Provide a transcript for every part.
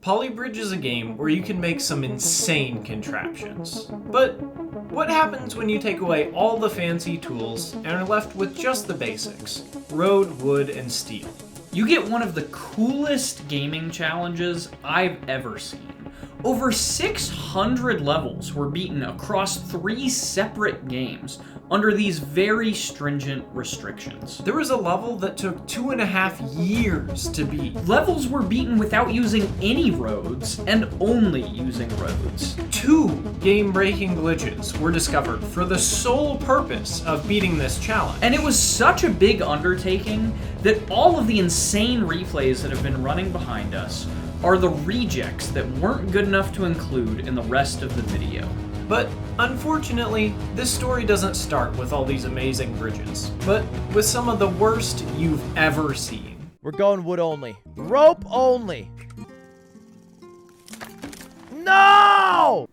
Polybridge is a game where you can make some insane contraptions. But what happens when you take away all the fancy tools and are left with just the basics? Road, wood, and steel. You get one of the coolest gaming challenges I've ever seen. Over 600 levels were beaten across 3 separate games under these very stringent restrictions. There was a level that took 2.5 years to beat. Levels were beaten without using any roads and only using roads. 2 game-breaking glitches were discovered for the sole purpose of beating this challenge. And it was such a big undertaking that all of the insane replays that have been running behind us are the rejects that weren't good enough to include in the rest of the video. But unfortunately, this story doesn't start with all these amazing bridges, but with some of the worst you've ever seen. We're going wood only. Rope only. No!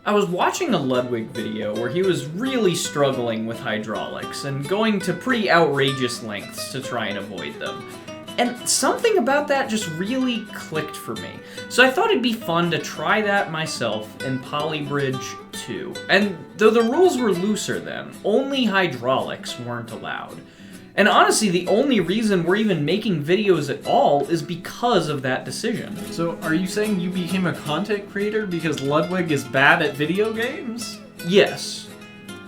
I was watching a Ludwig video where he was really struggling with hydraulics and going to pretty outrageous lengths to try and avoid them. And something about that just really clicked for me. So I thought it'd be fun to try that myself in Polybridge 2. And though the rules were looser then, only hydraulics weren't allowed. And honestly, the only reason we're even making videos at all is because of that decision. So are you saying you became a content creator because Ludwig is bad at video games? Yes.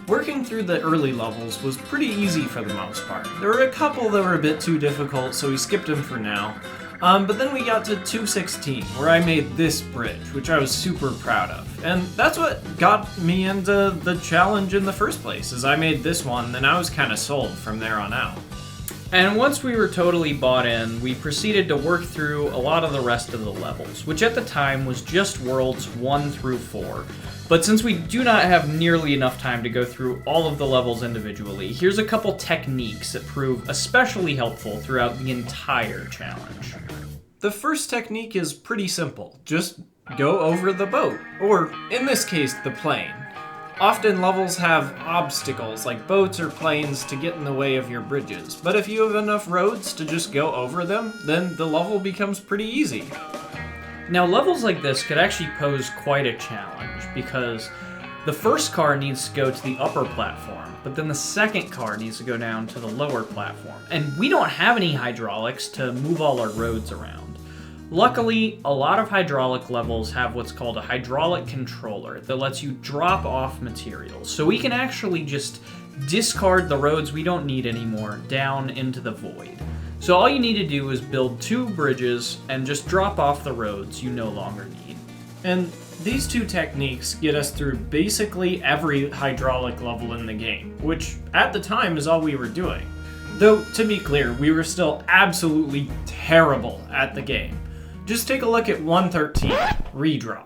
Working through the early levels was pretty easy for the most part. There were a couple that were a bit too difficult, so we skipped them for now. But then we got to 2:16, where I made this bridge, which I was super proud of. And that's what got me into the challenge in the first place, is I made this one, then I was kind of sold from there on out. And once we were totally bought in, we proceeded to work through a lot of the rest of the levels, which at the time was just worlds 1 through 4. But since we do not have nearly enough time to go through all of the levels individually, here's a couple techniques that prove especially helpful throughout the entire challenge. The first technique is pretty simple. Just go over the boat, or in this case, the plane. Often levels have obstacles like boats or planes to get in the way of your bridges, but if you have enough roads to just go over them, then the level becomes pretty easy. Now, levels like this could actually pose quite a challenge, because the first car needs to go to the upper platform, but then the second car needs to go down to the lower platform, and we don't have any hydraulics to move all our roads around. Luckily, a lot of hydraulic levels have what's called a hydraulic controller that lets you drop off materials, so we can actually just discard the roads we don't need anymore down into the void. So all you need to do is build 2 bridges and just drop off the roads you no longer need. And these 2 techniques get us through basically every hydraulic level in the game, which at the time is all we were doing. Though, to be clear, we were still absolutely terrible at the game. Just take a look at 113, redraw.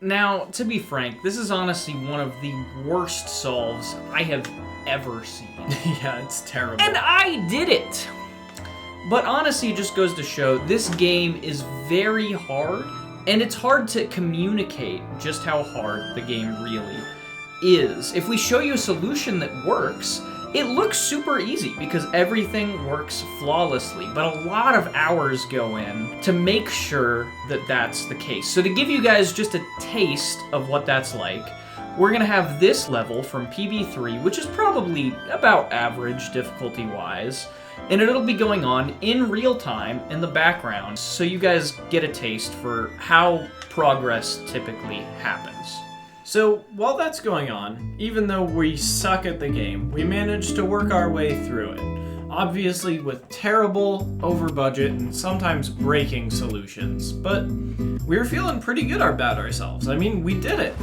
Now, to be frank, this is honestly one of the worst solves I have ever seen. Yeah, it's terrible. And I did it! But honestly, it just goes to show this game is very hard, and it's hard to communicate just how hard the game really is. If we show you a solution that works, it looks super easy because everything works flawlessly, but a lot of hours go in to make sure that that's the case. So to give you guys just a taste of what that's like, we're gonna have this level from PB3, which is probably about average difficulty-wise, and it'll be going on in real time in the background, so you guys get a taste for how progress typically happens. So, while that's going on, even though we suck at the game, we managed to work our way through it. Obviously with terrible, over budget, and sometimes breaking solutions, but we were feeling pretty good about ourselves. I mean, we did it.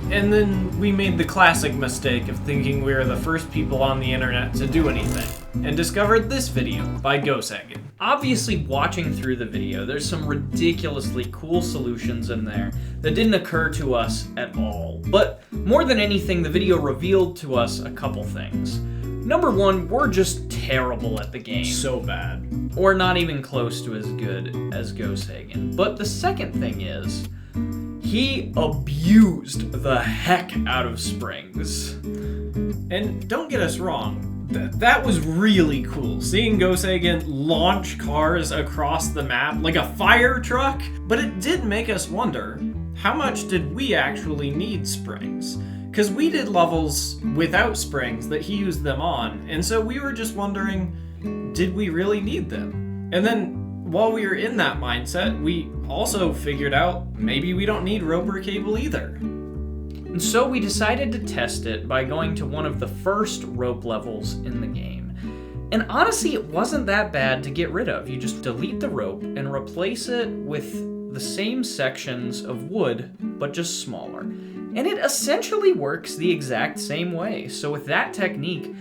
And then we made the classic mistake of thinking we were the first people on the internet to do anything, and discovered this video by ᶠᵒᵘⁿᵈᵃ. Obviously, watching through the video, there's some ridiculously cool solutions in there that didn't occur to us at all. But more than anything, the video revealed to us a couple things. Number 1, we're just terrible at the game. So bad. Or not even close to as good as ᶠᵒᵘⁿᵈᵃ. But the second thing is, he abused the heck out of springs. And don't get us wrong, That was really cool, seeing ᶠᵒᵉ launch cars across the map like a fire truck. But it did make us wonder, how much did we actually need springs? Because we did levels without springs that he used them on, and so we were just wondering, did we really need them? And then while we were in that mindset, we also figured out maybe we don't need rope or cable either. And so we decided to test it by going to one of the first rope levels in the game. And honestly, it wasn't that bad to get rid of. You just delete the rope and replace it with the same sections of wood, but just smaller. And it essentially works the exact same way. So with that technique,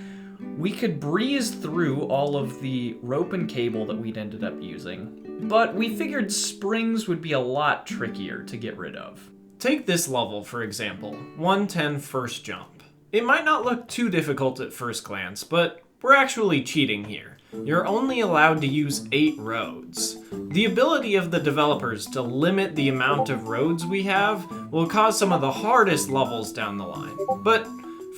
we could breeze through all of the rope and cable that we'd ended up using. But we figured springs would be a lot trickier to get rid of. Take this level, for example, 110 first jump. It might not look too difficult at first glance, but we're actually cheating here. You're only allowed to use 8 roads. The ability of the developers to limit the amount of roads we have will cause some of the hardest levels down the line. But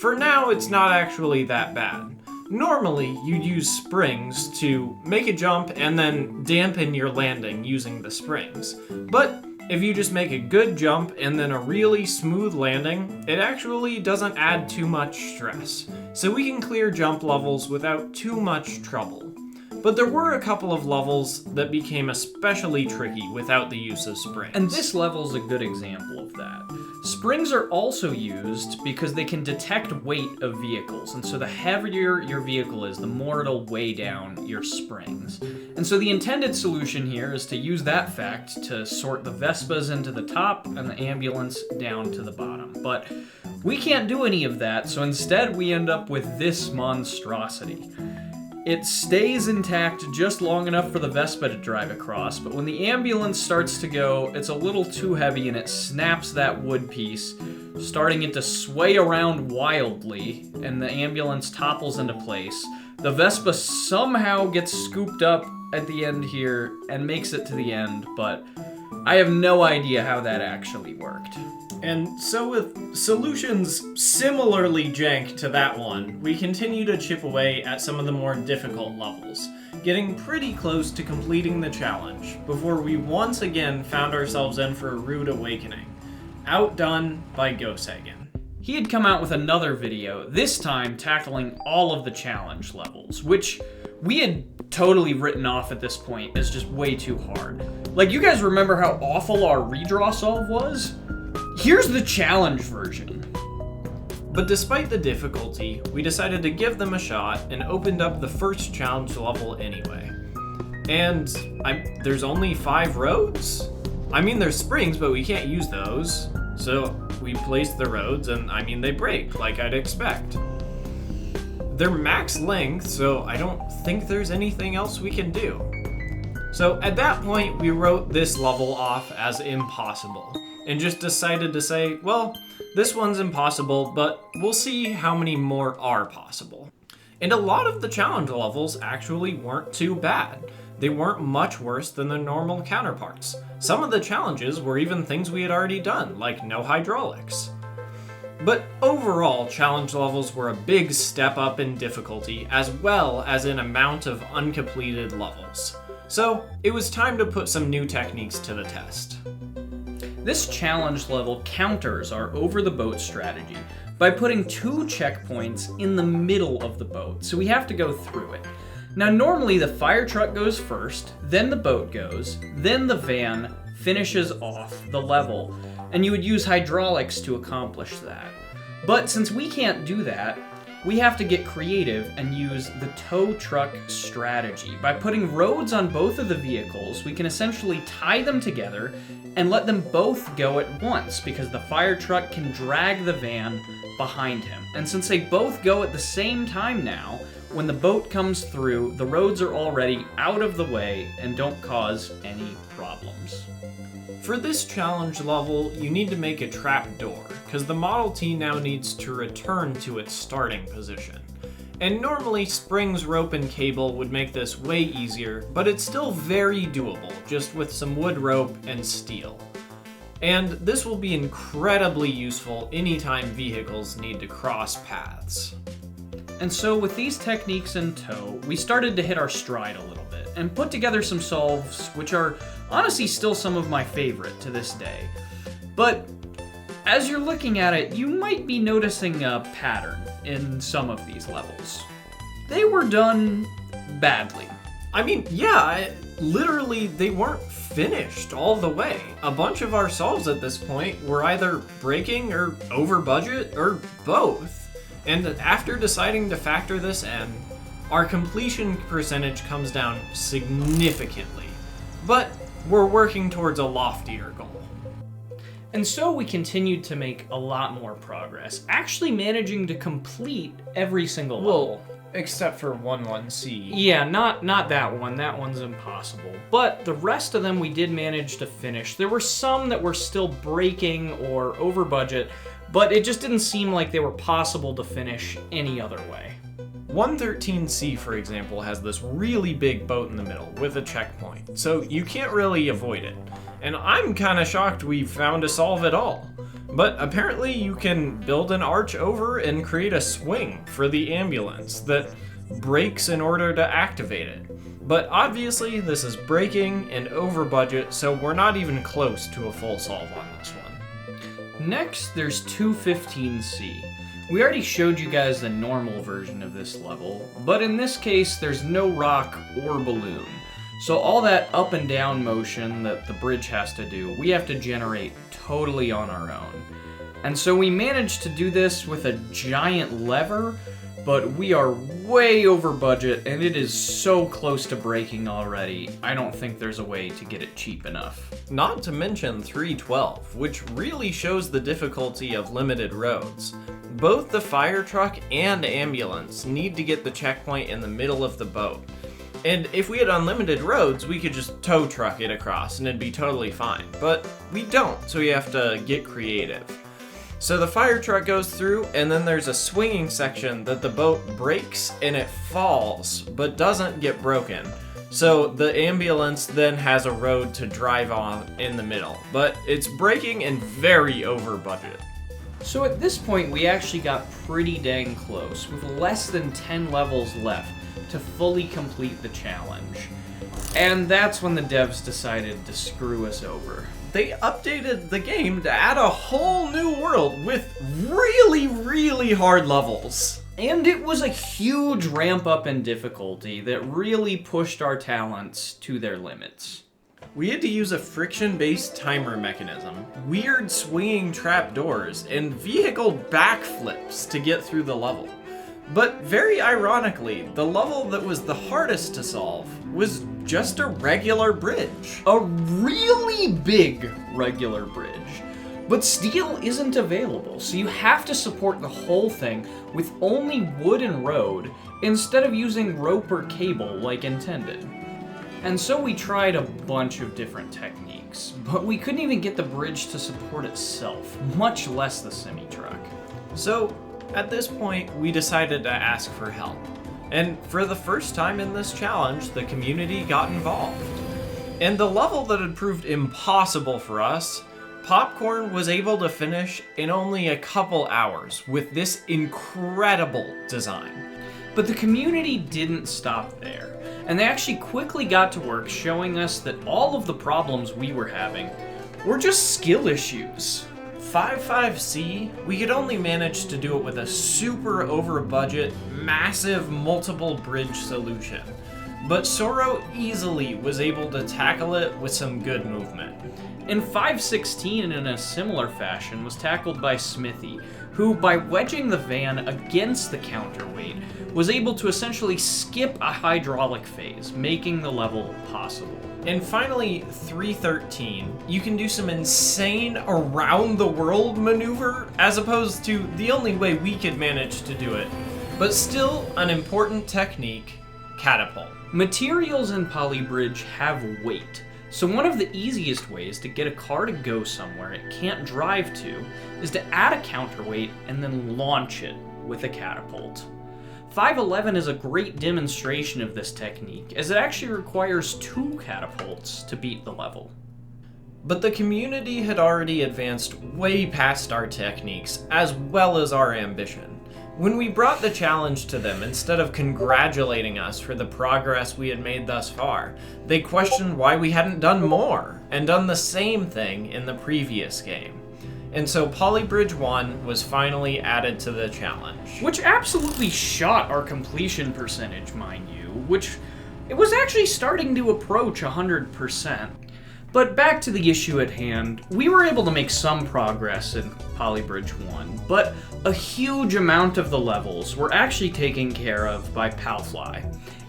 for now, it's not actually that bad. Normally, you'd use springs to make a jump and then dampen your landing using the springs. But if you just make a good jump and then a really smooth landing, it actually doesn't add too much stress. So we can clear jump levels without too much trouble. But there were a couple of levels that became especially tricky without the use of springs. And this level's a good example of that. Springs are also used because they can detect weight of vehicles, and so the heavier your vehicle is, the more it'll weigh down your springs. And so the intended solution here is to use that fact to sort the Vespas into the top and the ambulance down to the bottom. But we can't do any of that, so instead we end up with this monstrosity. It stays intact just long enough for the Vespa to drive across, but when the ambulance starts to go, it's a little too heavy and it snaps that wood piece, starting it to sway around wildly, and the ambulance topples into place. The Vespa somehow gets scooped up at the end here and makes it to the end, but I have no idea how that actually worked. And so with solutions similarly jank to that one, we continue to chip away at some of the more difficult levels, getting pretty close to completing the challenge before we once again found ourselves in for a rude awakening, outdone by ᶠᵒᵉ. He had come out with another video, this time tackling all of the challenge levels, which we had totally written off at this point as just way too hard. Like, you guys remember how awful our redraw solve was? Here's the challenge version. But despite the difficulty, we decided to give them a shot and opened up the first challenge level anyway. And there's only 5 roads? I mean, there's springs, but we can't use those. So we placed the roads and they break like I'd expect. They're max length, so I don't think there's anything else we can do. So at that point, we wrote this level off as impossible and just decided to say, well, this one's impossible, but we'll see how many more are possible. And a lot of the challenge levels actually weren't too bad. They weren't much worse than their normal counterparts. Some of the challenges were even things we had already done, like no hydraulics. But overall, challenge levels were a big step up in difficulty, as well as in amount of uncompleted levels. So it was time to put some new techniques to the test. This challenge level counters our over the boat strategy by putting 2 checkpoints in the middle of the boat, so we have to go through it. Now normally the fire truck goes first, then the boat goes, then the van finishes off the level, and you would use hydraulics to accomplish that. But since we can't do that, we have to get creative and use the tow truck strategy. By putting roads on both of the vehicles, we can essentially tie them together and let them both go at once, because the fire truck can drag the van behind him. And since they both go at the same time now, when the boat comes through, the roads are already out of the way and don't cause any problems. For this challenge level, you need to make a trap door, because the Model T now needs to return to its starting position. And normally springs, rope, and cable would make this way easier, but it's still very doable, just with some wood rope and steel. And this will be incredibly useful anytime vehicles need to cross paths. And so with these techniques in tow, we started to hit our stride a little bit and put together some solves which are honestly still some of my favorite to this day. But as you're looking at it, you might be noticing a pattern in some of these levels. They were done badly. I mean, yeah, literally they weren't finished all the way. A bunch of our solves at this point were either breaking or over budget or both. And after deciding to factor this in, our completion percentage comes down significantly. But we're working towards a loftier goal. And so we continued to make a lot more progress, actually managing to complete every single level. Except for 11C. Yeah, not that one. That one's impossible. But the rest of them we did manage to finish. There were some that were still breaking or over budget, but it just didn't seem like they were possible to finish any other way. 113C, for example, has this really big boat in the middle with a checkpoint, so you can't really avoid it. And I'm kinda shocked we found a solve at all. But apparently you can build an arch over and create a swing for the ambulance that breaks in order to activate it. But obviously this is breaking and over budget, so we're not even close to a full solve on this one. Next, there's 215C. We already showed you guys the normal version of this level, but in this case there's no rock or balloon. So all that up and down motion that the bridge has to do, we have to generate totally on our own. And so we managed to do this with a giant lever, but we are way over budget and it is so close to breaking already. I don't think there's a way to get it cheap enough. Not to mention 312, which really shows the difficulty of limited roads. Both the fire truck and ambulance need to get the checkpoint in the middle of the boat. And if we had unlimited roads, we could just tow truck it across and it'd be totally fine. But we don't, so we have to get creative. So the fire truck goes through, and then there's a swinging section that the boat breaks and it falls, but doesn't get broken. So the ambulance then has a road to drive on in the middle, but it's breaking and very over budget. So at this point, we actually got pretty dang close, with less than 10 levels left to fully complete the challenge. And that's when the devs decided to screw us over. They updated the game to add a whole new world with really, really hard levels. And it was a huge ramp up in difficulty that really pushed our talents to their limits. We had to use a friction-based timer mechanism, weird swinging trapdoors, and vehicle backflips to get through the level. But very ironically, the level that was the hardest to solve was just a regular bridge. A really big regular bridge. But steel isn't available, so you have to support the whole thing with only wood and road instead of using rope or cable like intended. And so we tried a bunch of different techniques, but we couldn't even get the bridge to support itself, much less the semi-truck. So, at this point, we decided to ask for help. And for the first time in this challenge, the community got involved. And the level that had proved impossible for us, Popcorn was able to finish in only a couple hours with this incredible design. But the community didn't stop there, and they actually quickly got to work showing us that all of the problems we were having were just skill issues. 55C, we could only manage to do it with a super over budget, massive multiple bridge solution. But Soro easily was able to tackle it with some good movement. And 516 in a similar fashion was tackled by Smithy, who by wedging the van against the counterweight was able to essentially skip a hydraulic phase, making the level possible. And finally, 313, you can do some insane around-the-world maneuver, as opposed to the only way we could manage to do it. But still, an important technique, catapult. Materials in Polybridge have weight, so one of the easiest ways to get a car to go somewhere it can't drive to is to add a counterweight and then launch it with a catapult. 511 is a great demonstration of this technique, as it actually requires 2 catapults to beat the level. But the community had already advanced way past our techniques, as well as our ambition. When we brought the challenge to them, instead of congratulating us for the progress we had made thus far, they questioned why we hadn't done more, and done the same thing in the previous game. And so Polybridge 1 was finally added to the challenge. Which absolutely shot our completion percentage, mind you, which it was actually starting to approach 100%. But back to the issue at hand, we were able to make some progress in Polybridge 1, but a huge amount of the levels were actually taken care of by Palfly,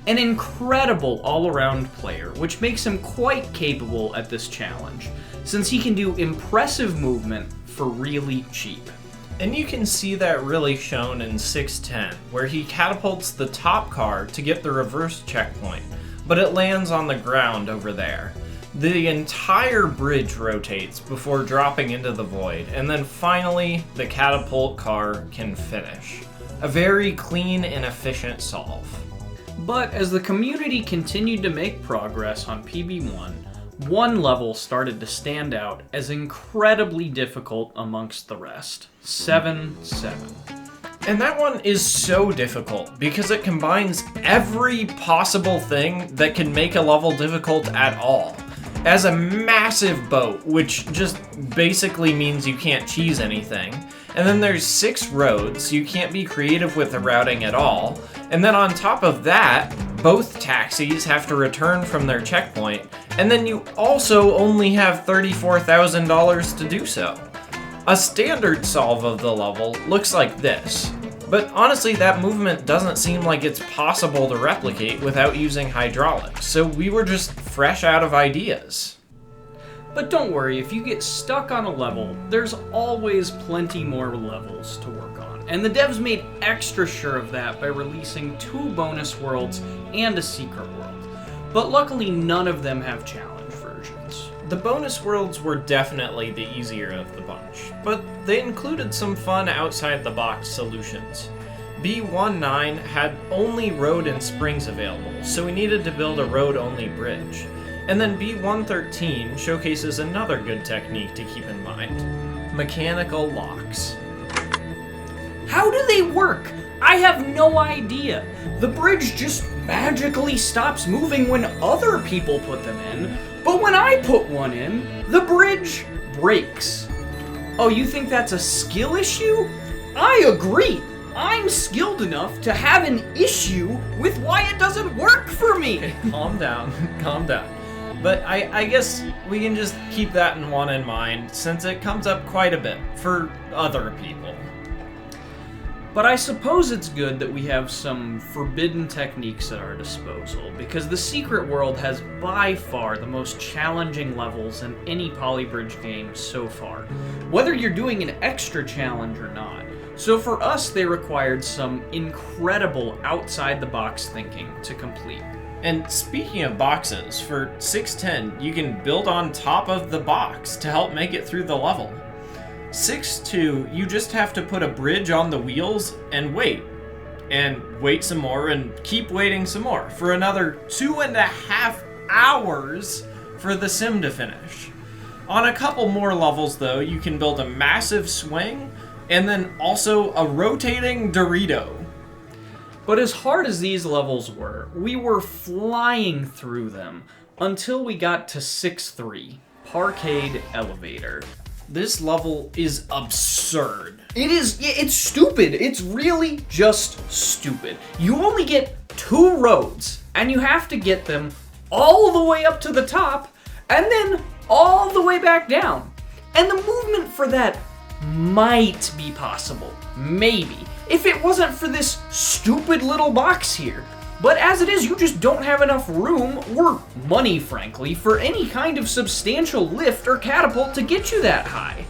an incredible all-around player, which makes him quite capable at this challenge, since he can do impressive movement for really cheap. And you can see that really shown in ६10, where he catapults the top car to get the reverse checkpoint, but it lands on the ground over there. The entire bridge rotates before dropping into the void, and then finally the catapult car can finish. A very clean and efficient solve. But as the community continued to make progress on PB1, one level started to stand out as incredibly difficult amongst the rest. ७7. And that one is so difficult because it combines every possible thing that can make a level difficult at all. As a massive boat, which just basically means you can't cheese anything. And then there's 6 roads, you can't be creative with the routing at all. And then on top of that, both taxis have to return from their checkpoint, and then you also only have $34,000 to do so. A standard solve of the level looks like this, but honestly that movement doesn't seem like it's possible to replicate without using hydraulics, so we were just fresh out of ideas. But don't worry, if you get stuck on a level, there's always plenty more levels to work on. And the devs made extra sure of that by releasing 2 bonus worlds and a secret world. But luckily none of them have challenge versions. The bonus worlds were definitely the easier of the bunch, but they included some fun outside-the-box solutions. B19 had only road and springs available, so we needed to build a road-only bridge. And then B113 showcases another good technique to keep in mind: mechanical locks. How do they work? I have no idea. The bridge just magically stops moving when other people put them in, but when I put one in, the bridge breaks. Oh, you think that's a skill issue? I agree. I'm skilled enough to have an issue with why it doesn't work for me. Okay, calm down, calm down. But I guess we can just keep that one in mind, since it comes up quite a bit for other people. But I suppose it's good that we have some forbidden techniques at our disposal, because the secret world has by far the most challenging levels in any Polybridge game so far, whether you're doing an extra challenge or not. So for us, they required some incredible outside-the-box thinking to complete. And speaking of boxes, for ६10, you can build on top of the box to help make it through the level. ६2, you just have to put a bridge on the wheels and wait some more, and keep waiting some more for another 2.5 hours for the sim to finish. On a couple more levels though, you can build a massive swing and then also a rotating Dorito. But as hard as these levels were, we were flying through them until we got to ६3, Parkade Elevator. This level is absurd. It's stupid. It's really just stupid. You only get 2 roads, and you have to get them all the way up to the top, and then all the way back down. And the movement for that might be possible. Maybe. If it wasn't for this stupid little box here. But as it is, you just don't have enough room, or money, frankly, for any kind of substantial lift or catapult to get you that high.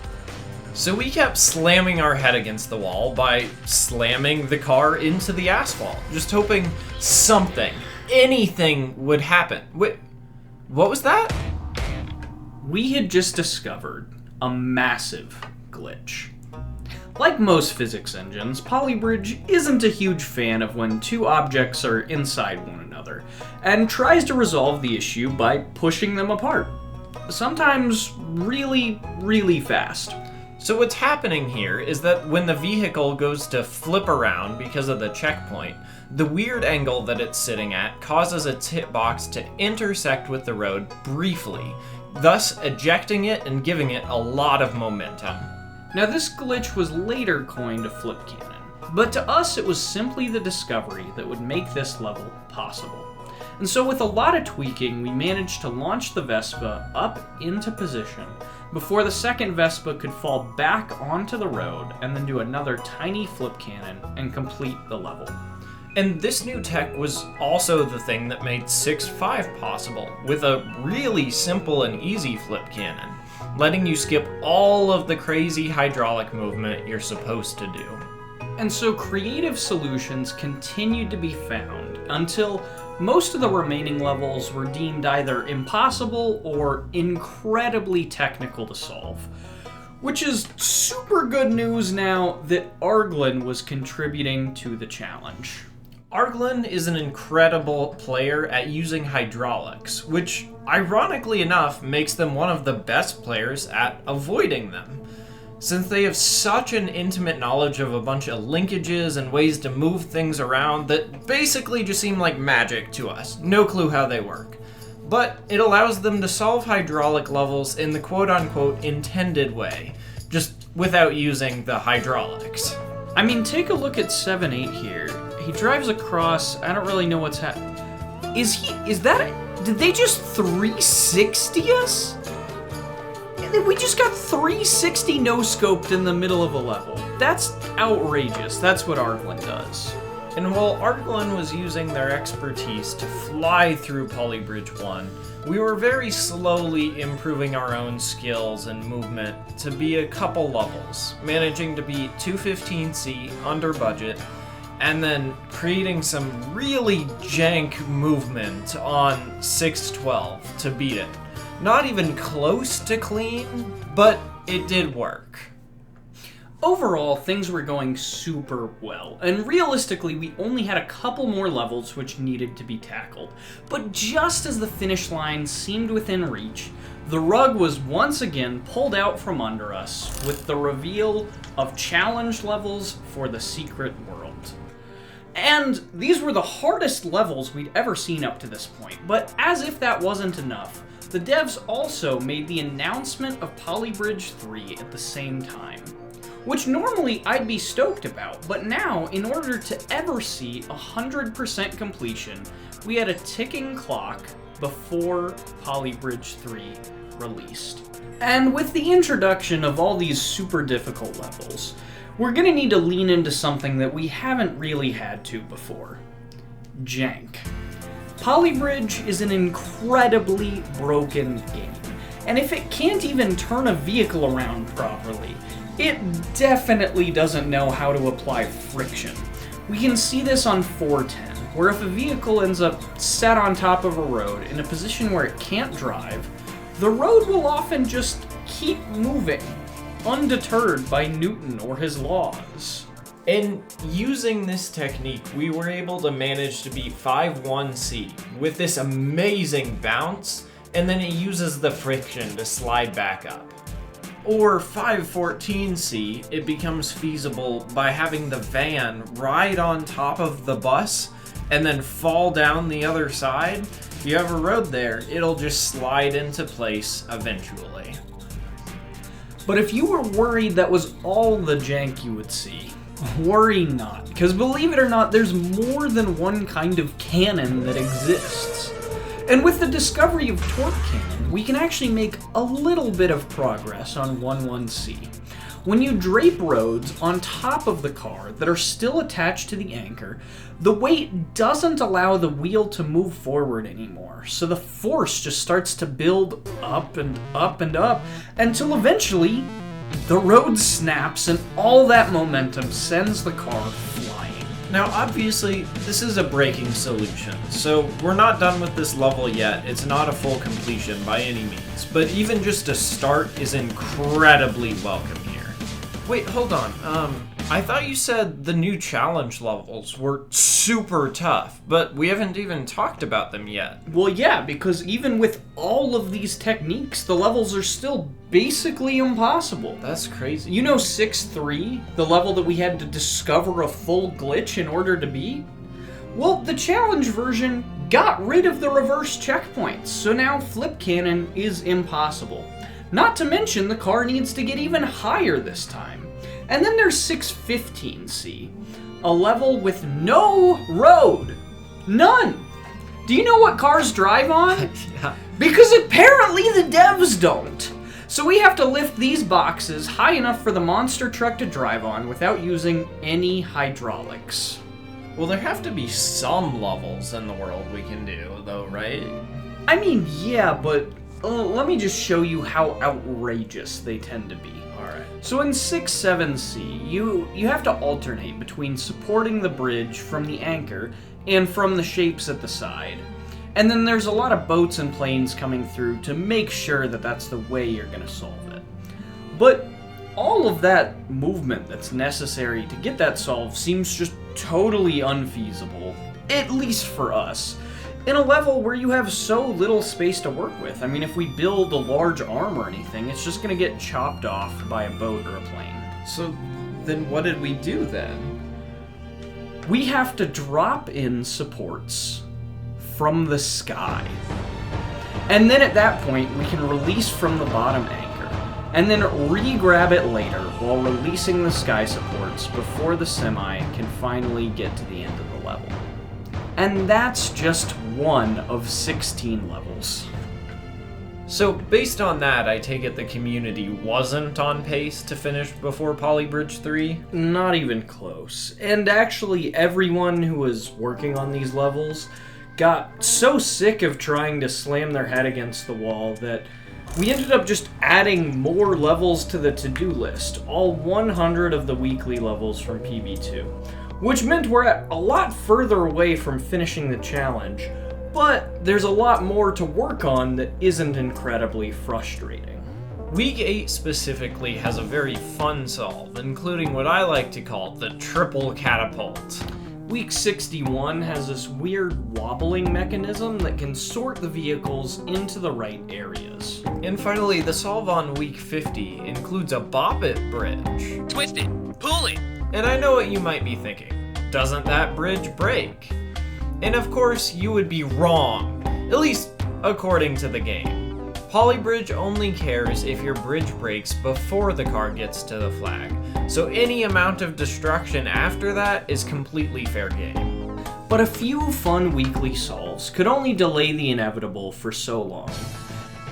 So we kept slamming our head against the wall by slamming the car into the asphalt, just hoping something, anything would happen. Wait, what was that? We had just discovered a massive glitch. Like most physics engines, Polybridge isn't a huge fan of when 2 objects are inside one another, and tries to resolve the issue by pushing them apart. Sometimes really, really fast. So what's happening here is that when the vehicle goes to flip around because of the checkpoint, the weird angle that it's sitting at causes its hitbox to intersect with the road briefly, thus ejecting it and giving it a lot of momentum. Now this glitch was later coined a flip cannon, but to us it was simply the discovery that would make this level possible. And so with a lot of tweaking, we managed to launch the Vespa up into position before the second Vespa could fall back onto the road and then do another tiny flip cannon and complete the level. And this new tech was also the thing that made 6.5 possible, with a really simple and easy flip cannon, letting you skip all of the crazy hydraulic movement you're supposed to do. And so creative solutions continued to be found until most of the remaining levels were deemed either impossible or incredibly technical to solve. Which is super good news now that ŌĆ£ŌĆØ was contributing to the challenge. ŌĆ£ŌĆØ is an incredible player at using hydraulics, which, ironically enough, makes them one of the best players at avoiding them. Since they have such an intimate knowledge of a bunch of linkages and ways to move things around that basically just seem like magic to us. No clue how they work. But it allows them to solve hydraulic levels in the quote-unquote intended way, just without using the hydraulics. I mean, take a look at ŌĆ£ŌĆØ here. He drives across, I don't really know what's happening. Did they just 360 us? We just got 360 no-scoped in the middle of a level. That's outrageous. That's what ŌĆ£ŌĆØ does. And while ŌĆ£ŌĆØ was using their expertise to fly through Polybridge 1, we were very slowly improving our own skills and movement to be a couple levels, managing to beat 215C under budget, and then creating some really jank movement on 612 to beat it. Not even close to clean, but it did work. Overall, things were going super well, and realistically, we only had a couple more levels which needed to be tackled. But just as the finish line seemed within reach, the rug was once again pulled out from under us with the reveal of challenge levels for the secret world. And these were the hardest levels we'd ever seen up to this point, but as if that wasn't enough, the devs also made the announcement of Polybridge 3 at the same time. Which normally I'd be stoked about, but now, in order to ever see 100% completion, we had a ticking clock before Polybridge 3 released. And with the introduction of all these super difficult levels, we're gonna need to lean into something that we haven't really had to before. Jank. Polybridge is an incredibly broken game, and if it can't even turn a vehicle around properly, it definitely doesn't know how to apply friction. We can see this on 410, where if a vehicle ends up set on top of a road in a position where it can't drive, the road will often just keep moving, undeterred by Newton or his laws. And using this technique, we were able to manage to beat 5.1C with this amazing bounce, and then it uses the friction to slide back up. Or 5.14C, it becomes feasible by having the van ride on top of the bus and then fall down the other side. If you ever rode there, it'll just slide into place eventually. But if you were worried that was all the jank you would see, worry not, because believe it or not, there's more than one kind of cannon that exists. And with the discovery of torque cannon, we can actually make a little bit of progress on 11C. When you drape roads on top of the car that are still attached to the anchor, the weight doesn't allow the wheel to move forward anymore, so the force just starts to build up and up and up, until eventually the road snaps and all that momentum sends the car flying. Now obviously, this is a braking solution, so we're not done with this level yet. It's not a full completion by any means, but even just a start is incredibly welcome here. Wait, hold on, I thought you said the new challenge levels were super tough, but we haven't even talked about them yet. Well, yeah, because even with all of these techniques, the levels are still basically impossible. That's crazy. You know ६III, the level that we had to discover a full glitch in order to beat? Well, the challenge version got rid of the reverse checkpoints, so now Flip Cannon is impossible. Not to mention the car needs to get even higher this time. And then there's ६15C, a level with no road. None. Do you know what cars drive on? Yeah. Because apparently the devs don't. So we have to lift these boxes high enough for the monster truck to drive on without using any hydraulics. Well, there have to be some levels in the world we can do, though, right? I mean, yeah, but let me just show you how outrageous they tend to be. Alright. So in ६7C, you have to alternate between supporting the bridge from the anchor and from the shapes at the side. And then there's a lot of boats and planes coming through to make sure that that's the way you're going to solve it. But all of that movement that's necessary to get that solved seems just totally unfeasible, at least for us, in a level where you have so little space to work with. I mean, if we build a large arm or anything, it's just going to get chopped off by a boat or a plane. So then what did we do then? We have to drop in supports from the sky. And then at that point, we can release from the bottom anchor, and then re-grab it later while releasing the sky supports before the semi can finally get to the end of the level. And that's just one of 16 levels. So based on that, I take it the community wasn't on pace to finish before Polybridge 3? Not even close. And actually, everyone who was working on these levels got so sick of trying to slam their head against the wall that we ended up just adding more levels to the to-do list, all 100 of the weekly levels from PB2, which meant we're a lot further away from finishing the challenge, but there's a lot more to work on that isn't incredibly frustrating. Week 8 specifically has a very fun solve, including what I like to call the triple catapult. Week 61 has this weird wobbling mechanism that can sort the vehicles into the right areas. And finally, the solve on week 50 includes a Bop It bridge. Twist it, pull it. And I know what you might be thinking. Doesn't that bridge break? And of course, you would be wrong, at least according to the game. Polybridge only cares if your bridge breaks before the car gets to the flag, so any amount of destruction after that is completely fair game. But a few fun weekly solves could only delay the inevitable for so long.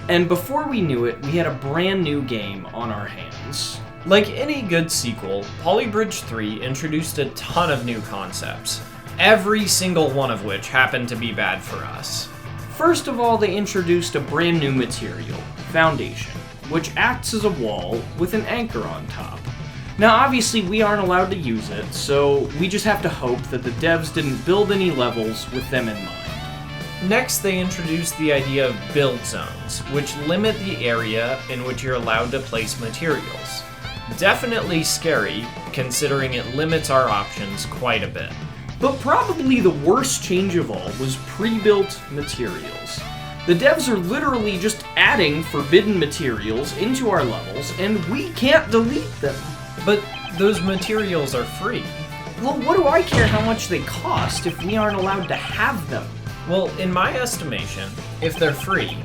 And before we knew it, we had a brand new game on our hands. Like any good sequel, Polybridge 3 introduced a ton of new concepts, every single one of which happened to be bad for us. First of all, they introduced a brand new material, foundation, which acts as a wall with an anchor on top. Now obviously we aren't allowed to use it, so we just have to hope that the devs didn't build any levels with them in mind. Next, they introduced the idea of build zones, which limit the area in which you're allowed to place materials. Definitely scary, considering it limits our options quite a bit. But probably the worst change of all was pre-built materials. The devs are literally just adding forbidden materials into our levels, and we can't delete them. But those materials are free. Well, what do I care how much they cost if we aren't allowed to have them? Well, in my estimation, if they're free,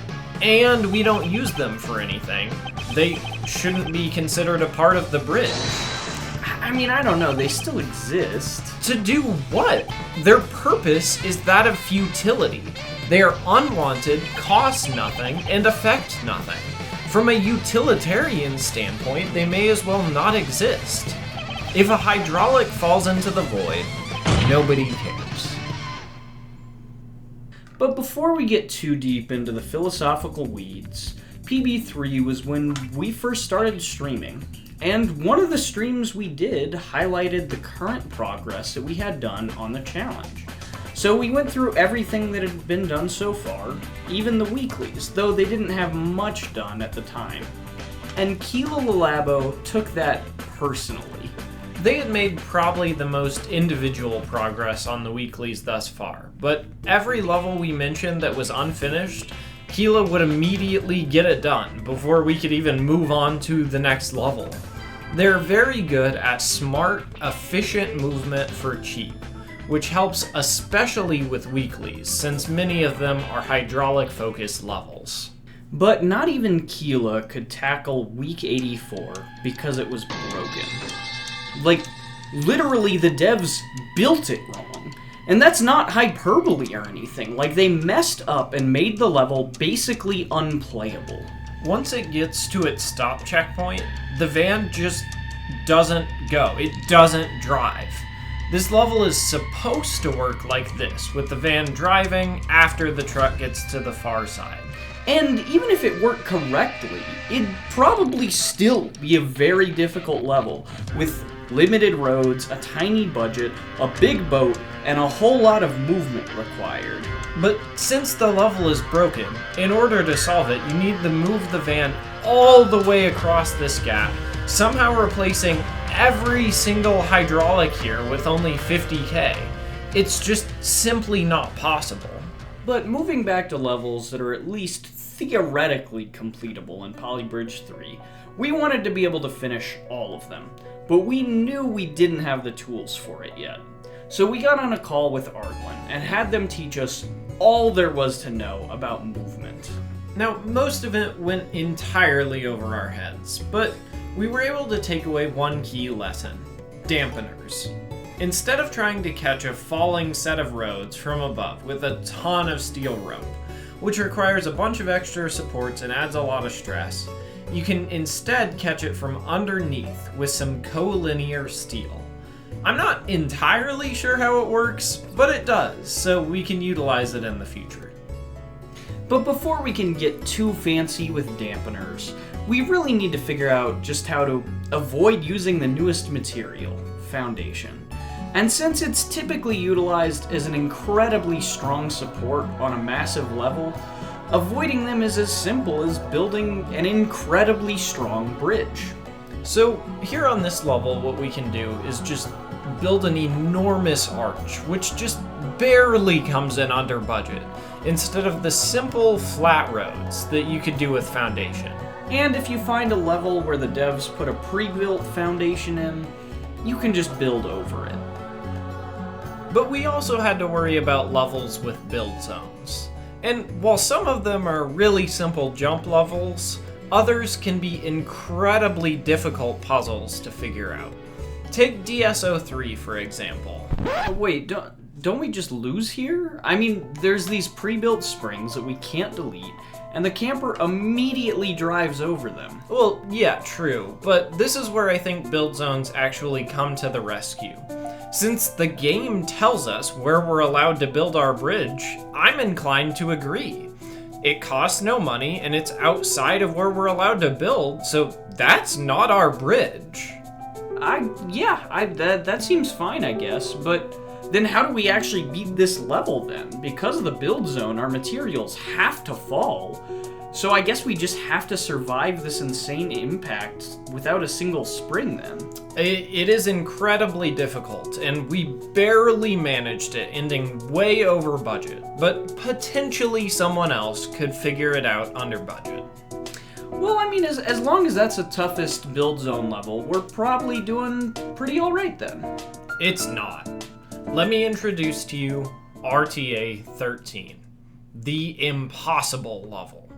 and we don't use them for anything, they shouldn't be considered a part of the bridge. I mean, I don't know, they still exist. To do what? Their purpose is that of futility. They are unwanted, cost nothing, and affect nothing. From a utilitarian standpoint, they may as well not exist. If a hydraulic falls into the void, nobody cares. But before we get too deep into the philosophical weeds, PB3 was when we first started streaming. And one of the streams we did highlighted the current progress that we had done on the challenge. So we went through everything that had been done so far, even the weeklies, though they didn't have much done at the time. And Keela Lalabo took that personally. They had made probably the most individual progress on the weeklies thus far, but every level we mentioned that was unfinished, Keela would immediately get it done before we could even move on to the next level. They're very good at smart, efficient movement for cheap, which helps especially with weeklies, since many of them are hydraulic-focused levels. But not even Keela could tackle week 84 because it was broken. Like, literally the devs built it wrong. And that's not hyperbole or anything. Like, they messed up and made the level basically unplayable. Once it gets to its stop checkpoint, the van just doesn't go. It doesn't drive. This level is supposed to work like this, with the van driving after the truck gets to the far side. And even if it worked correctly, it'd probably still be a very difficult level, with limited roads, a tiny budget, a big boat, and a whole lot of movement required. But since the level is broken, in order to solve it, you need to move the van all the way across this gap, somehow replacing every single hydraulic here with only 50k. It's just simply not possible. But moving back to levels that are at least theoretically completable in Polybridge 3, we wanted to be able to finish all of them, but we knew we didn't have the tools for it yet. So we got on a call with Ardwin and had them teach us all there was to know about movement. Now, most of it went entirely over our heads, but we were able to take away one key lesson: dampeners. Instead of trying to catch a falling set of roads from above with a ton of steel rope, which requires a bunch of extra supports and adds a lot of stress, you can instead catch it from underneath with some collinear steel. I'm not entirely sure how it works, but it does, so we can utilize it in the future. But before we can get too fancy with dampeners, we really need to figure out just how to avoid using the newest material, foundation. And since it's typically utilized as an incredibly strong support on a massive level, avoiding them is as simple as building an incredibly strong bridge. So here on this level, what we can do is just build an enormous arch, which just barely comes in under budget, instead of the simple flat roads that you could do with foundation. And if you find a level where the devs put a pre-built foundation in, you can just build over it. But we also had to worry about levels with build zones. And while some of them are really simple jump levels, others can be incredibly difficult puzzles to figure out. Take DSO3 for example. Wait, don't we just lose here? I mean, there's these pre-built springs that we can't delete, and the camper immediately drives over them. Well, yeah, true, but this is where I think build zones actually come to the rescue. Since the game tells us where we're allowed to build our bridge, I'm inclined to agree. It costs no money, and it's outside of where we're allowed to build, so that's not our bridge. That seems fine, I guess, but then how do we actually beat this level then? Because of the build zone, our materials have to fall. So I guess we just have to survive this insane impact without a single spring then. It is incredibly difficult, and we barely managed it, ending way over budget, but potentially someone else could figure it out under budget. Well, I mean, as long as that's the toughest build zone level, we're probably doing pretty alright then. It's not. Let me introduce to you RTA 13, the impossible level.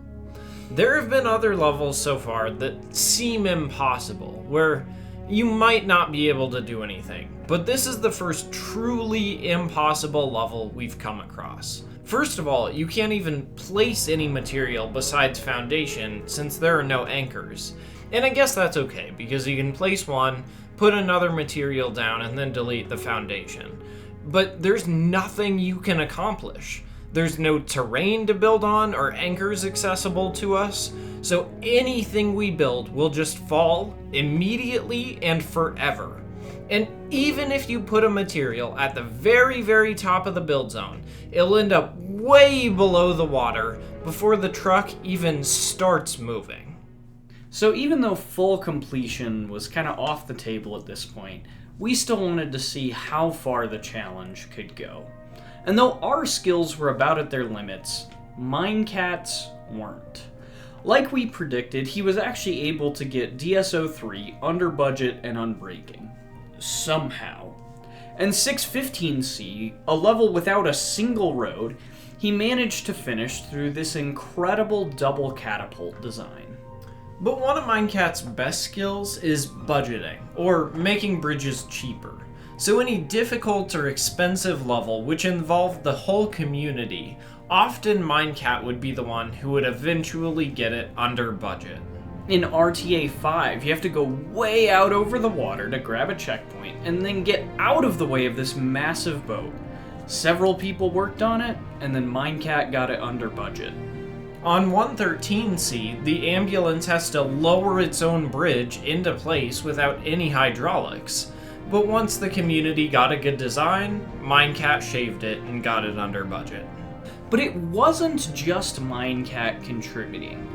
There have been other levels so far that seem impossible, where you might not be able to do anything, but this is the first truly impossible level we've come across. First of all, you can't even place any material besides foundation since there are no anchors. And I guess that's okay, because you can place one, put another material down, and then delete the foundation. But there's nothing you can accomplish. There's no terrain to build on or anchors accessible to us, so anything we build will just fall immediately and forever. And even if you put a material at the very, very top of the build zone, it'll end up way below the water before the truck even starts moving. So even though full completion was kind of off the table at this point, we still wanted to see how far the challenge could go. And though our skills were about at their limits, µᵗ's weren't. Like we predicted, he was actually able to get DSO3, under budget, and unbreaking. Somehow. And ৬15ᵍ, a level without a single road, he managed to finish through this incredible double catapult design. But one of µᵗ's best skills is budgeting, or making bridges cheaper. So any difficult or expensive level which involved the whole community, often µᵗ would be the one who would eventually get it under budget. In RTA 5, you have to go way out over the water to grab a checkpoint, and then get out of the way of this massive boat. Several people worked on it, and then µᵗ got it under budget. On 113ᵍ, the ambulance has to lower its own bridge into place without any hydraulics. But once the community got a good design, µᵗ shaved it and got it under budget. But it wasn't just µᵗ contributing.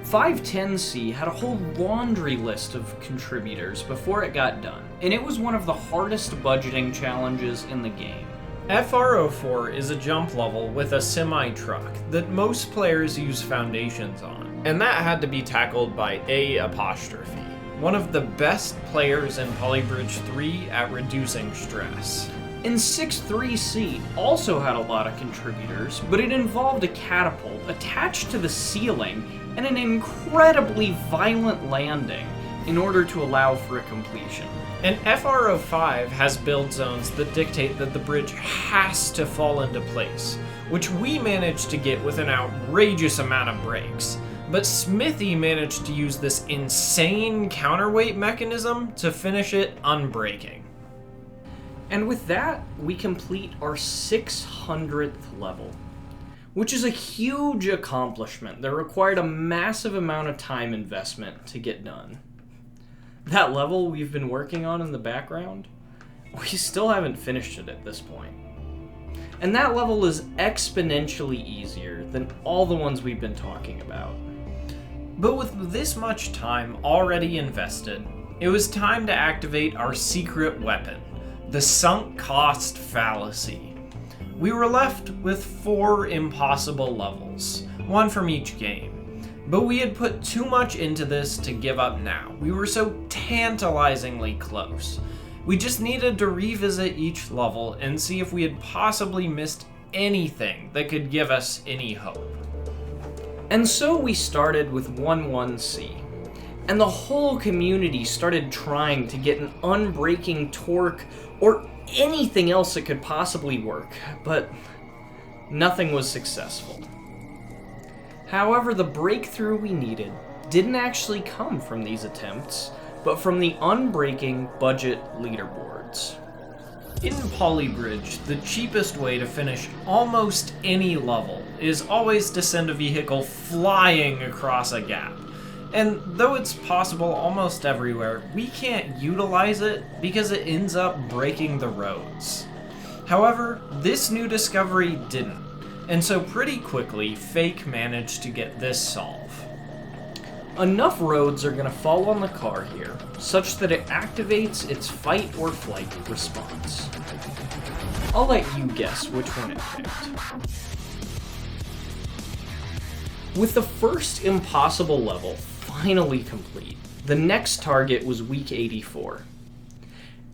510ᵍ had a whole laundry list of contributors before it got done, and it was one of the hardest budgeting challenges in the game. FR04 is a jump level with a semi-truck that most players use foundations on, and that had to be tackled by A', one of the best players in Polybridge 3 at reducing stress. And 63ᵍ also had a lot of contributors, but it involved a catapult attached to the ceiling and an incredibly violent landing in order to allow for a completion. And FR05 has build zones that dictate that the bridge has to fall into place, which we managed to get with an outrageous amount of breaks. But Smithy managed to use this insane counterweight mechanism to finish it unbreaking. And with that, we complete our 600th level, which is a huge accomplishment that required a massive amount of time investment to get done. That level we've been working on in the background, we still haven't finished it at this point. And that level is exponentially easier than all the ones we've been talking about. But with this much time already invested, it was time to activate our secret weapon, the sunk cost fallacy. We were left with 4 impossible levels, one from each game. But we had put too much into this to give up now. We were so tantalizingly close. We just needed to revisit each level and see if we had possibly missed anything that could give us any hope. And so we started with 11ᵍ, and the whole community started trying to get an unbreaking torque or anything else that could possibly work, but nothing was successful. However, the breakthrough we needed didn't actually come from these attempts, but from the unbreaking budget leaderboards. In Polybridge, the cheapest way to finish almost any level is always to send a vehicle flying across a gap. And though it's possible almost everywhere, we can't utilize it because it ends up breaking the roads. However, this new discovery didn't. And so pretty quickly, Fake managed to get this solve. Enough roads are going to fall on the car here, such that it activates its fight or flight response. I'll let you guess which one it picked. With the first impossible level finally complete, the next target was week 84.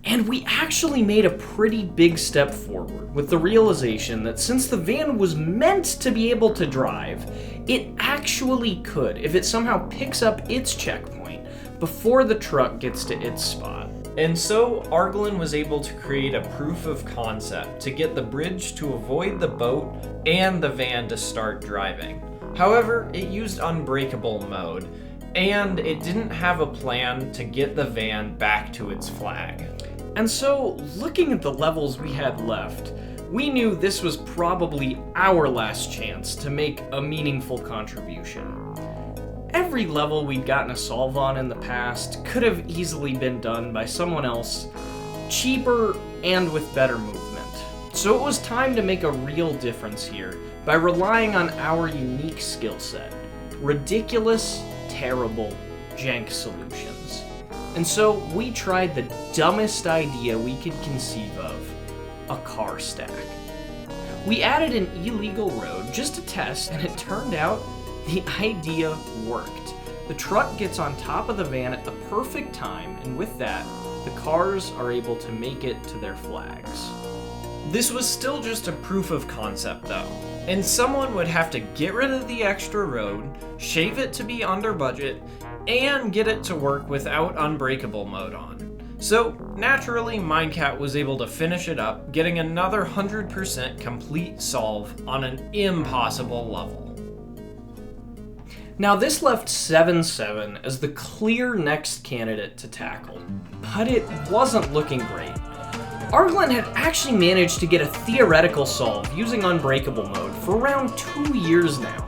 And we actually made a pretty big step forward with the realization that since the van was meant to be able to drive, it actually could if it somehow picks up its checkpoint before the truck gets to its spot. And so Arglin was able to create a proof of concept to get the bridge to avoid the boat and the van to start driving. However, it used unbreakable mode, and it didn't have a plan to get the van back to its flag. And so, looking at the levels we had left, we knew this was probably our last chance to make a meaningful contribution. Every level we'd gotten a solve on in the past could have easily been done by someone else, cheaper and with better movement. So it was time to make a real difference here by relying on our unique skill set: ridiculous, terrible jank solutions. And so we tried the dumbest idea we could conceive of, a car stack. We added an illegal road just to test, and it turned out the idea worked. The truck gets on top of the van at the perfect time, and with that, the cars are able to make it to their flags. This was still just a proof of concept though, and someone would have to get rid of the extra road, shave it to be under budget, and get it to work without unbreakable mode on. So naturally, µᵉ was able to finish it up, getting another 100% complete solve on an impossible level. Now this left µᵉ as the clear next candidate to tackle, but it wasn't looking great. Arglen had actually managed to get a theoretical solve using unbreakable mode for around 2 years now,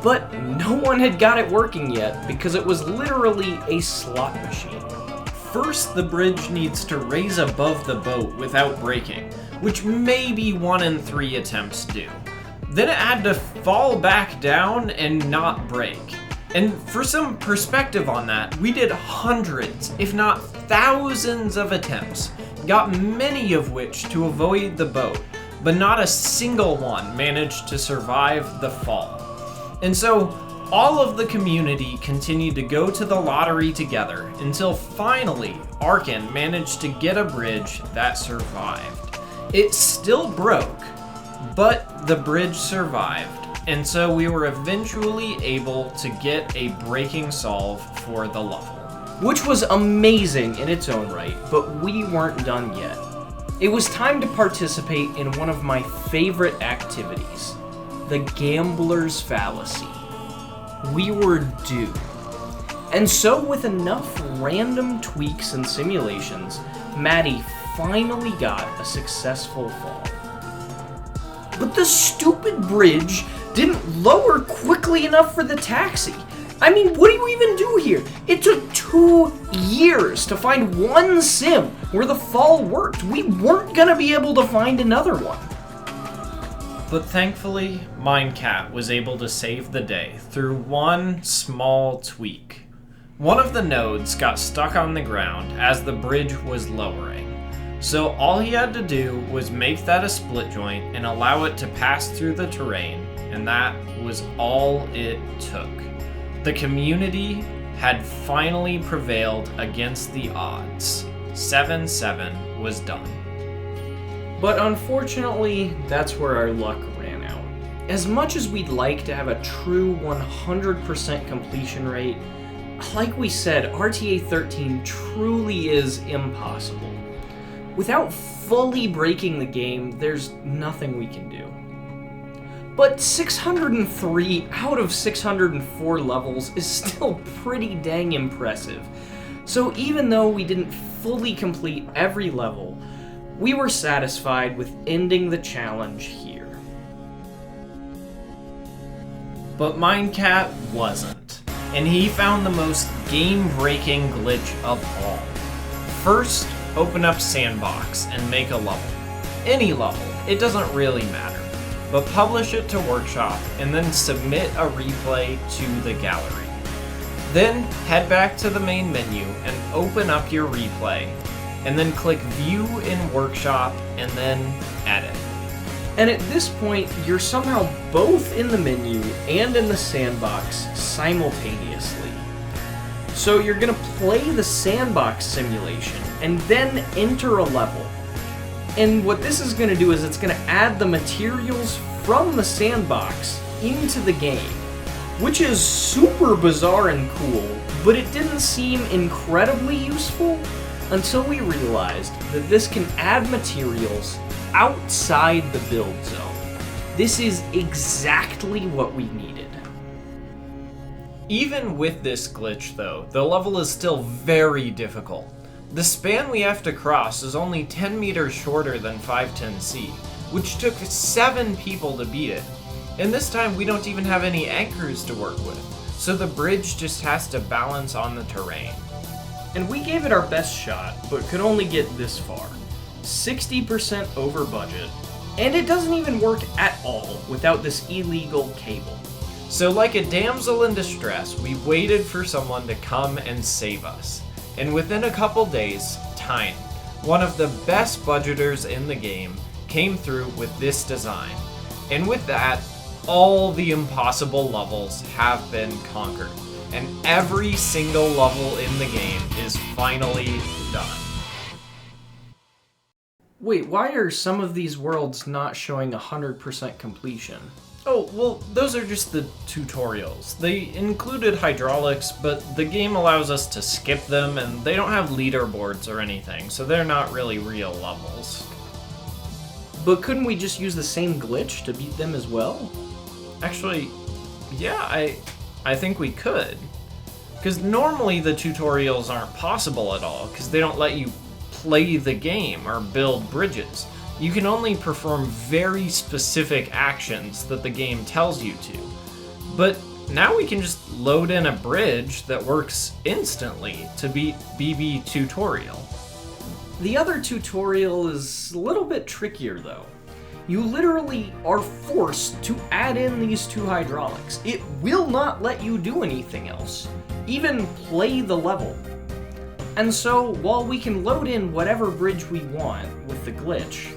but no one had got it working yet because it was literally a slot machine. First, the bridge needs to raise above the boat without breaking, which maybe 1 in 3 attempts do. Then it had to fall back down and not break. And for some perspective on that, we did hundreds, if not thousands of attempts, got many of which to avoid the boat, but not a single one managed to survive the fall. And so, all of the community continued to go to the lottery together until finally Arkin managed to get a bridge that survived. It still broke, but the bridge survived, and so we were eventually able to get a breaking solve for the level. Which was amazing in its own right, but we weren't done yet. It was time to participate in one of my favorite activities, the gambler's fallacy. We were due. And so with enough random tweaks and simulations, Maddie finally got a successful fall. But the stupid bridge didn't lower quickly enough for the taxi. I mean, what do you even do here? It took 2 years to find one sim where the fall worked. We weren't gonna be able to find another one. But thankfully, µᵉ was able to save the day through one small tweak. One of the nodes got stuck on the ground as the bridge was lowering. So all he had to do was make that a split joint and allow it to pass through the terrain, and that was all it took. The community had finally prevailed against the odds. 7-7 was done. But unfortunately, that's where our luck ran out. As much as we'd like to have a true 100% completion rate, like we said, RTA 13 truly is impossible. Without fully breaking the game, there's nothing we can do. But 603 out of 604 levels is still pretty dang impressive. So even though we didn't fully complete every level, we were satisfied with ending the challenge here. But µᵉ wasn't, and he found the most game-breaking glitch of all. First, open up Sandbox and make a level. Any level, it doesn't really matter. But publish it to Workshop and then submit a replay to the gallery. Then head back to the main menu and open up your replay, and then click View in Workshop and then Edit. And at this point, you're somehow both in the menu and in the sandbox simultaneously. So you're gonna play the sandbox simulation and then enter a level. And what this is going to do is it's going to add the materials from the sandbox into the game, which is super bizarre and cool, but it didn't seem incredibly useful until we realized that this can add materials outside the build zone. This is exactly what we needed. Even with this glitch though, the level is still very difficult. The span we have to cross is only 10 meters shorter than 510C, which took 7 people to beat it. And this time we don't even have any anchors to work with, so the bridge just has to balance on the terrain. And we gave it our best shot, but could only get this far. 60% over budget, and it doesn't even work at all without this illegal cable. So like a damsel in distress, we waited for someone to come and save us. And within a couple days, ťᵉ, one of the best budgeters in the game, came through with this design. And with that, all the impossible levels have been conquered. And every single level in the game is finally done. Wait, why are some of these worlds not showing 100% completion? Oh, well, those are just the tutorials. They included hydraulics, but the game allows us to skip them, and they don't have leaderboards or anything, so they're not really real levels. But couldn't we just use the same glitch to beat them as well? Actually, yeah, I think we could. Because normally the tutorials aren't possible at all, because they don't let you play the game or build bridges. You can only perform very specific actions that the game tells you to. But now we can just load in a bridge that works instantly to beat BB tutorial. The other tutorial is a little bit trickier though. You literally are forced to add in these two hydraulics. It will not let you do anything else, even play the level. And so while we can load in whatever bridge we want with the glitch,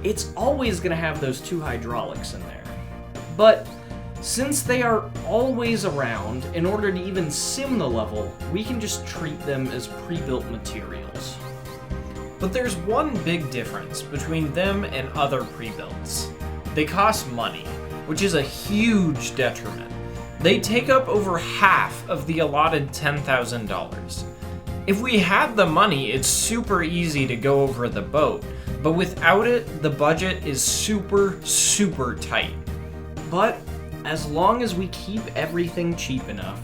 it's always going to have those two hydraulics in there. But since they are always around, in order to even sim the level, we can just treat them as pre-built materials. But there's one big difference between them and other pre-builds. They cost money, which is a huge detriment. They take up over half of the allotted $10,000. If we had the money, it's super easy to go over the boat, but without it, the budget is super, super tight. But as long as we keep everything cheap enough,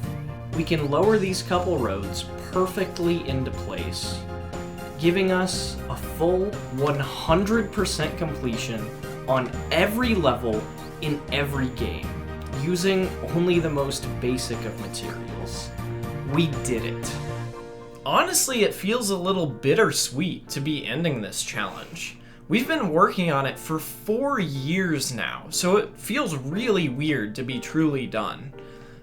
we can lower these couple roads perfectly into place, giving us a full 100% completion on every level in every game, using only the most basic of materials. We did it. Honestly, it feels a little bittersweet to be ending this challenge. We've been working on it for 4 years now, so it feels really weird to be truly done.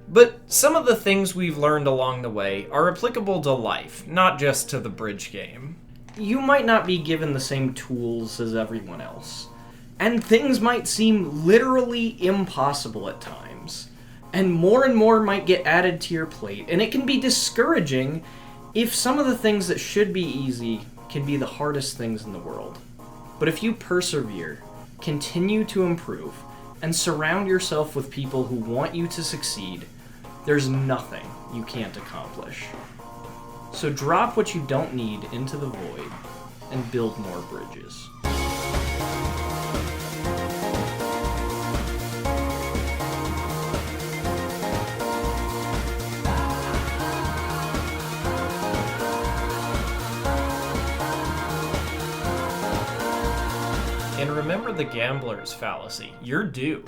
But some of the things we've learned along the way are applicable to life, not just to the bridge game. You might not be given the same tools as everyone else, and things might seem literally impossible at times, and more might get added to your plate, and it can be discouraging if some of the things that should be easy can be the hardest things in the world. But if you persevere, continue to improve, and surround yourself with people who want you to succeed, there's nothing you can't accomplish. So drop what you don't need into the void and build more bridges. And remember the gambler's fallacy. You're due.